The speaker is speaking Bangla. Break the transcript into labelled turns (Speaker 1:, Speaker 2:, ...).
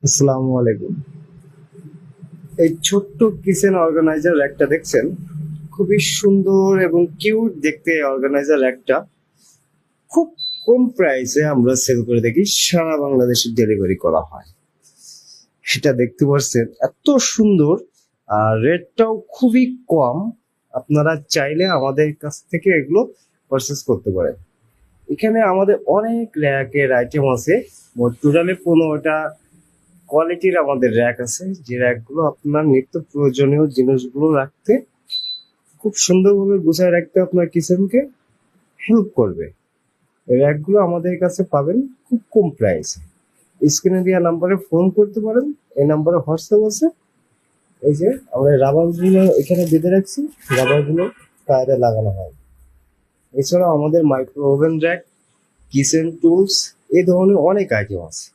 Speaker 1: আসসালামু আলাইকুম। এই ছোট্ট কিচেন অর্গানাইজার র্যাকটা দেখছেন, খুবই সুন্দর এবং কিউট দেখতে। অর্গানাইজার র্যাকটা খুব কম প্রাইসে আমরা সেল করে থাকি, সারা বাংলাদেশে ডেলিভারি করা হয়। সেটা দেখতে পাচ্ছেন এত সুন্দর, আর রেটটাও খুবই কম। আপনারা চাইলে আমাদের কাছ থেকে এগুলো পারচেস করতে পারেন। এখানে আমাদের অনেক র্যাকের আইটেম আছে, মোট টোটালে 15টা কোয়ালিটির আমাদের র্যাক আছে, যে র্যাকগুলো আপনার নিত্য প্রয়োজনীয় জিনিসগুলো রাখতে, খুব সুন্দরভাবে গুছায় রাখতে আপনার কিচেনকে হেল্প করবে। এই র্যাকগুলো আমাদের কাছে পাবেন খুব কম প্রাইসে। স্ক্রিনে দেওয়া নাম্বারে ফোন করতে পারেন, এই নাম্বারে হোয়াটসঅ্যাপ আছে। এই যে আমরা রাবারগুলো এখানে বেঁধে রাখছি, রাবারগুলো টায়ারে লাগানো হয়। এছাড়াও আমাদের micro oven rack, kitchen tools, এই ধরনের অনেক আইটেম আছে।